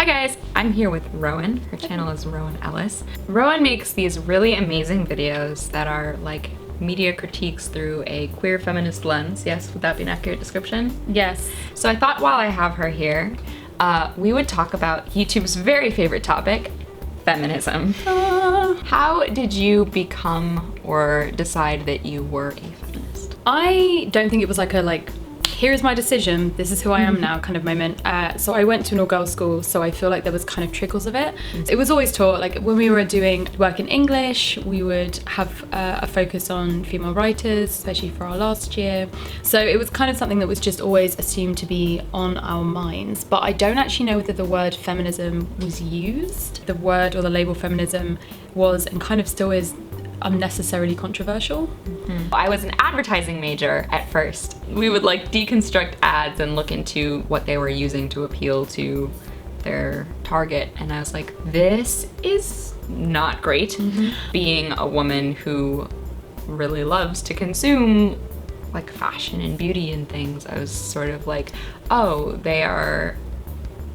Hi guys, I'm here with Rowan. Her channel is Rowan Ellis. Rowan makes these really amazing videos that are like media critiques through a queer feminist lens. Yes, would that be an accurate description? Yes. So I thought while I have her here, we would talk about YouTube's very favorite topic, feminism. How did you become or decide that you were a feminist? I don't think it was like here's my decision, this is who I am now kind of moment. So I went to an all-girls school, so I feel like there was kind of trickles of it. It was always taught, like when we were doing work in English, we would have a focus on female writers, especially for our last year. So it was kind of something that was just always assumed to be on our minds. But I don't actually know whether the word feminism was used. The word or the label feminism was and kind of still is unnecessarily controversial. I was an advertising major at first. We would like deconstruct ads and look into what they were using to appeal to their target, and I was like, this is not great. Being a woman who really loves to consume like fashion and beauty and things, I was sort of like, oh, they are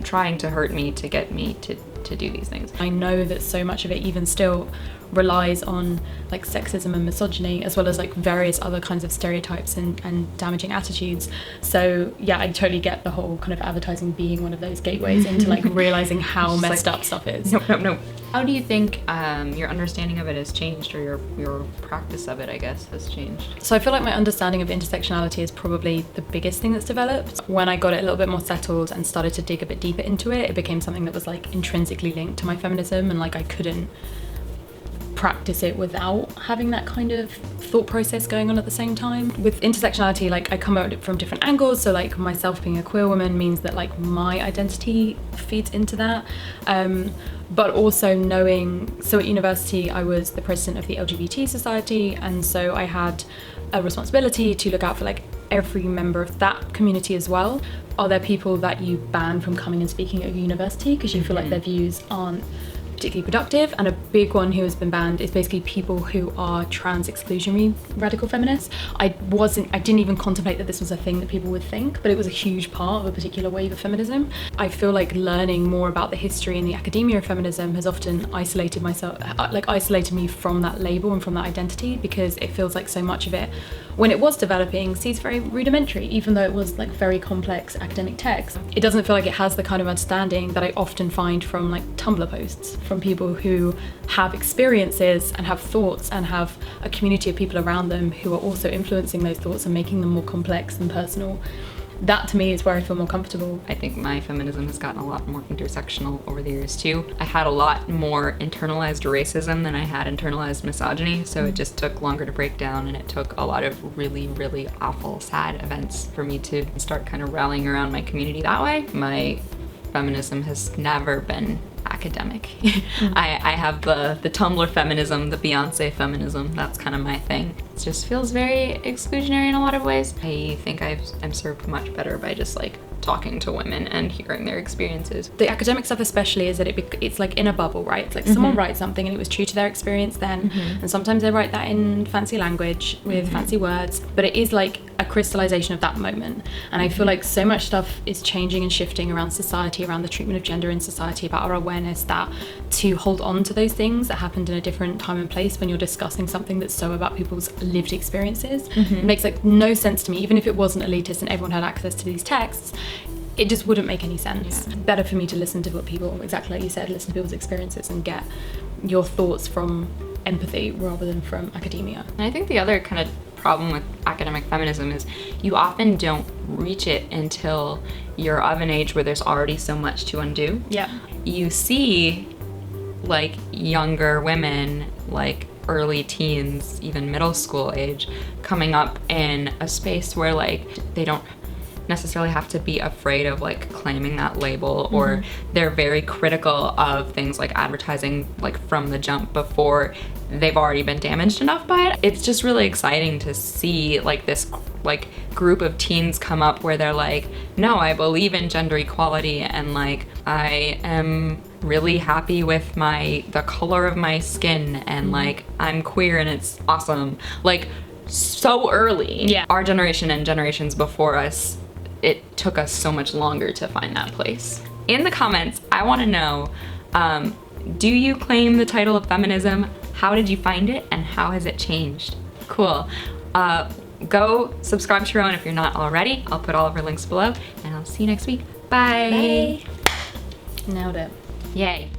trying to hurt me to get me to do these things. I know that so much of it even still relies on like sexism and misogyny, as well as like various other kinds of stereotypes and damaging attitudes. So yeah, I totally get the whole kind of advertising being one of those gateways into like realizing how messed up stuff is. No. How do you think your understanding of it has changed, or your practice of it, I guess, has changed? So I feel like my understanding of intersectionality is probably the biggest thing that's developed. When I got it a little bit more settled and started to dig a bit deeper into it, it became something that was like intrinsically linked to my feminism, and like I couldn't practice it without having that kind of thought process going on at the same time. With intersectionality, like I come at it from different angles, so like myself being a queer woman means that like my identity feeds into that, but also knowing, so at university I was the president of the LGBT society, and so I had a responsibility to look out for like every member of that community as well. Are there people that you ban from coming and speaking at your university because you feel like their views aren't particularly productive? And a big one who has been banned is basically people who are trans exclusionary radical feminists. I didn't even contemplate that this was a thing that people would think, but it was a huge part of a particular wave of feminism. I feel like learning more about the history and the academia of feminism has often isolated me from that label and from that identity, because it feels like so much of it, when it was developing, seems very rudimentary, even though it was like very complex academic text. It doesn't feel like it has the kind of understanding that I often find from like Tumblr posts, from people who have experiences and have thoughts and have a community of people around them who are also influencing those thoughts and making them more complex and personal. That to me is where I feel more comfortable. I think my feminism has gotten a lot more intersectional over the years too. I had a lot more internalized racism than I had internalized misogyny, so it just took longer to break down, and it took a lot of really, really awful, sad events for me to start kind of rallying around my community that way. My feminism has never been academic. I have the Tumblr feminism, the Beyonce feminism. That's kind of my thing. It just feels very exclusionary in a lot of ways. I think I'm served much better by just like talking to women and hearing their experiences. The academic stuff especially is that it's like in a bubble, right? It's like someone writes something and it was true to their experience then, and sometimes they write that in fancy language with fancy words, but it is like a crystallization of that moment. And I feel like so much stuff is changing and shifting around society, around the treatment of gender in society, about our awareness that to hold on to those things that happened in a different time and place when you're discussing something that's so about people's lived experiences. It makes like no sense to me, even if it wasn't elitist and everyone had access to these texts. It just wouldn't make any sense. Better for me to listen to what people, exactly like you said, listen to people's experiences and get your thoughts from empathy rather than from academia. And I think the other kind of problem with academic feminism is you often don't reach it until you're of an age where there's already so much to undo. Yeah. You see like younger women, like early teens, even middle school age, coming up in a space where like they don't necessarily have to be afraid of like claiming that label, or they're very critical of things like advertising like from the jump before they've already been damaged enough by it. It's just really exciting to see like this like group of teens come up where they're like, no, I believe in gender equality, and like I am really happy with the color of my skin, and like I'm queer and it's awesome. Like so early. Yeah. Our generation and generations before us, it took us so much longer to find that place. in the comments, I want to know, do you claim the title of feminism? How did you find it, and how has it changed? Cool. Go subscribe to Rowan if you're not already. I'll put all of her links below, and I'll see you next week. Bye. Nailed it. Yay.